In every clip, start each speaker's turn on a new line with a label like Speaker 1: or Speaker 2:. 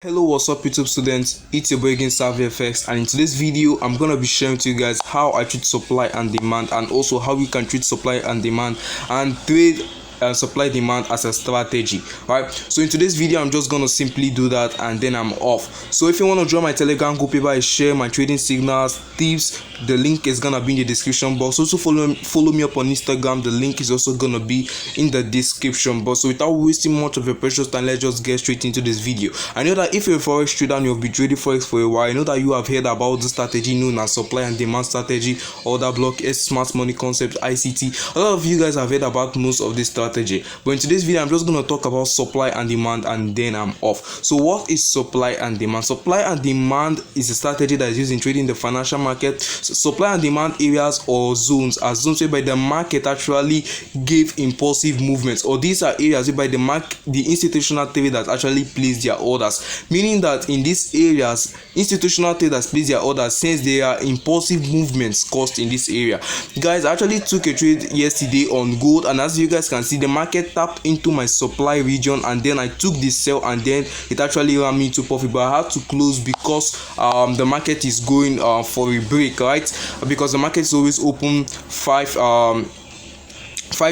Speaker 1: Hello, what's up YouTube students, it's your boy again FX, and in today's video I'm gonna be sharing to you guys how I treat supply and demand, and also how we can treat supply and demand and trade supply demand as a strategy. Right, so in today's video I'm just gonna simply do that and then I'm off. So if you want to join my Telegram group where I share my trading signals, tips, the link is gonna be in the description box. Also follow me up on Instagram, the link is also gonna be in the description box. So without wasting much of your precious time, let's just get straight into this video. I know that if you're a forex trader and you've been trading forex for a while, I know that you have heard about the strategy known as supply and demand strategy, order block, smart money concept, ICT. A lot of you guys have heard about most of this strategy, but in today's video I'm just going to talk about supply and demand and then I'm off. So what is supply and demand? Supply and demand is a strategy that is used in trading the financial market. So supply and demand areas or zones are zones whereby the market actually give impulsive movements, or these are areas whereby the institutional traders actually place their orders, meaning that in these areas institutional traders place their orders since there are impulsive movements caused in this area. Guys, I actually took a trade yesterday on gold, and as you guys can see, the market tapped into my supply region and then I took the sell and then it actually ran me into profit, but I had to close because the market is going for a break, right? Because the market is always open 5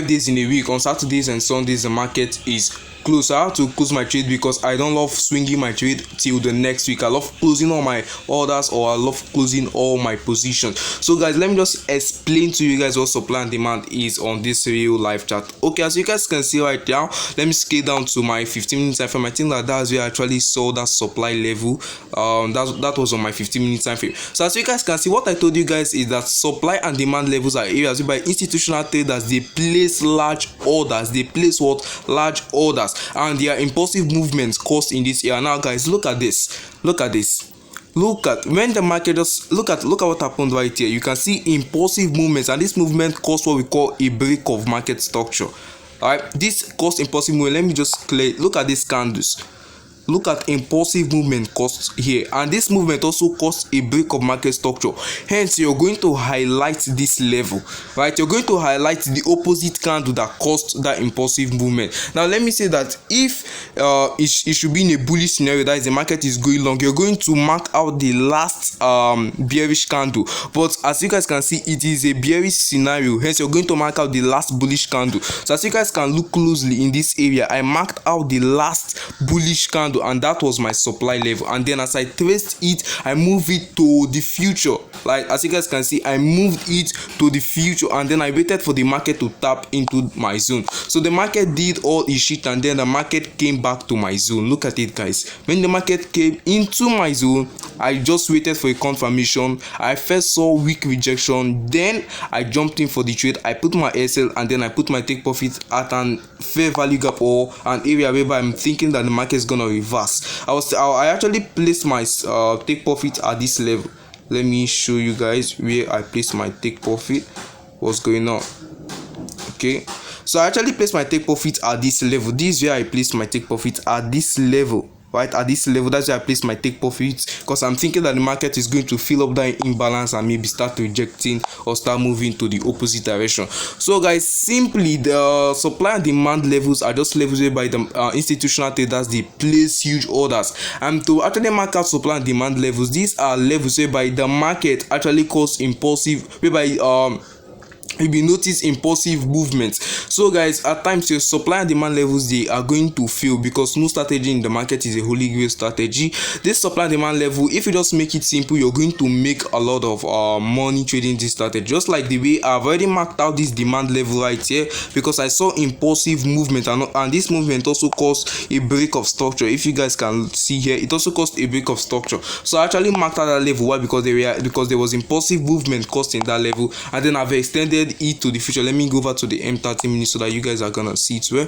Speaker 1: days in a week. On Saturdays and Sundays the market is close. I have to close my trade because I don't love swinging my trade till the next week. I love closing all my orders, or I love closing all my positions. So guys, let me just explain to you guys what supply and demand is on this real life chart. Okay, as you guys can see right now, let me scale down to my 15 minutes time frame. I think that's where I actually saw that supply level. That was on my 15 minutes time frame. So as you guys can see, what I told you guys is that supply and demand levels are areas whereby institutional traders they place large orders. They place what? Large orders, and their impulsive movements caused in this area. Now guys, look at this, look at when the market just look at what happened right here. You can see impulsive movements, and this movement caused what we call a break of market structure. All right, this caused impulsive movement. Let me just clear. Look at these candles. Look at impulsive movement caused here, and this movement also caused a break of market structure. Hence, you're going to highlight this level, right? You're going to highlight the opposite candle that caused that impulsive movement. Now, let me say that if it should be in a bullish scenario, that is the market is going long, you're going to mark out the last bearish candle. But as you guys can see, it is a bearish scenario. Hence, you're going to mark out the last bullish candle. So as you guys can look closely in this area, I marked out the last bullish candle, and that was my supply level. And then as I traced it, I moved it to the future. Like as you guys can see, I moved it to the future, and then I waited for the market to tap into my zone. So the market did all its shit, and then the market came back to my zone. Look at it, guys. When the market came into my zone, I just waited for a confirmation. I first saw weak rejection, then I jumped in for the trade. I put my SL, and then I put my take profit at an fair value gap, or an area where I'm thinking that the market is gonna reverse. I actually placed my take profit at this level. Let me show you guys where I placed my take profit. What's going on? Okay, so I actually placed my take profit at this level. This is where I placed my take profit at this level. Right at this level, that's where I place my take profits, because I'm thinking that the market is going to fill up that imbalance and maybe start rejecting or start moving to the opposite direction. So guys, simply the supply and demand levels are just levels whereby the institutional traders they place huge orders. And to actually mark out supply and demand levels, these are levels whereby the market actually cause impulsive, whereby you will notice impulsive movements. So guys, at times your supply and demand levels they are going to fail, because no strategy in the market is a holy grail strategy. This supply and demand level, if you just make it simple, you're going to make a lot of money trading this strategy. Just like the way I've already marked out this demand level right here, because I saw impulsive movement, and this movement also caused a break of structure. If you guys can see here, it also caused a break of structure. So I actually marked out that level. Why? Because there was impulsive movement caused in that level, and then I've extended it to the future. Let me go over to the M30 minutes so that you guys are gonna see it well.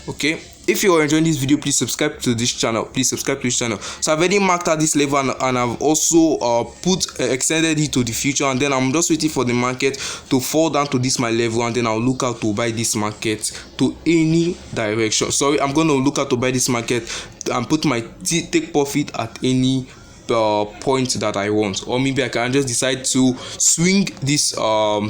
Speaker 1: Okay, if you are enjoying this video, please subscribe to this channel. So I've already marked out this level, and I've also extended it to the future, and then I'm just waiting for the market to fall down to this my level, and then I'll look out to buy this market to any direction. I'm going to look out to buy this market and put my take profit at any point that I want, or maybe I can just decide to swing this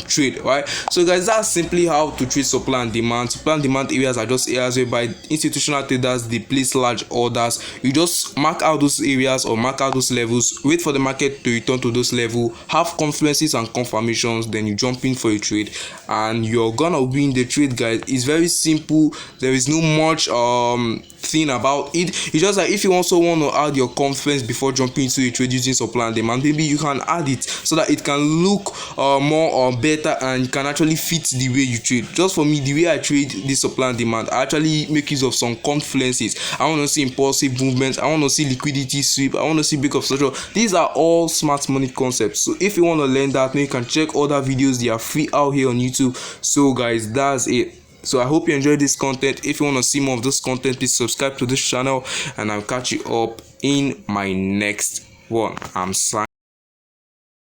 Speaker 1: trade, right? So guys, that's simply how to trade supply and demand. Supply and demand areas are just areas whereby institutional traders, they place large orders. You just mark out those areas or mark out those levels, wait for the market to return to those level, have confluences and confirmations, then you jump in for a trade and you're gonna win the trade, guys. It's very simple. There is no much thing about it. It's just like if you also want to add your confidence before jumping into a trade using supply and demand, maybe you can add it so that it can look more better and can actually fit the way you trade. Just for me, the way I trade this supply and demand, I actually make use of some confluences. I want to see impulsive movements, I want to see liquidity sweep, I want to see break of structure. These are all smart money concepts. So if you want to learn that, you can check other videos. They are free out here on YouTube. So guys, that's it. So I hope you enjoyed this content. If you want to see more of this content, please subscribe to this channel and I'll catch you up in my next one. I'm signing.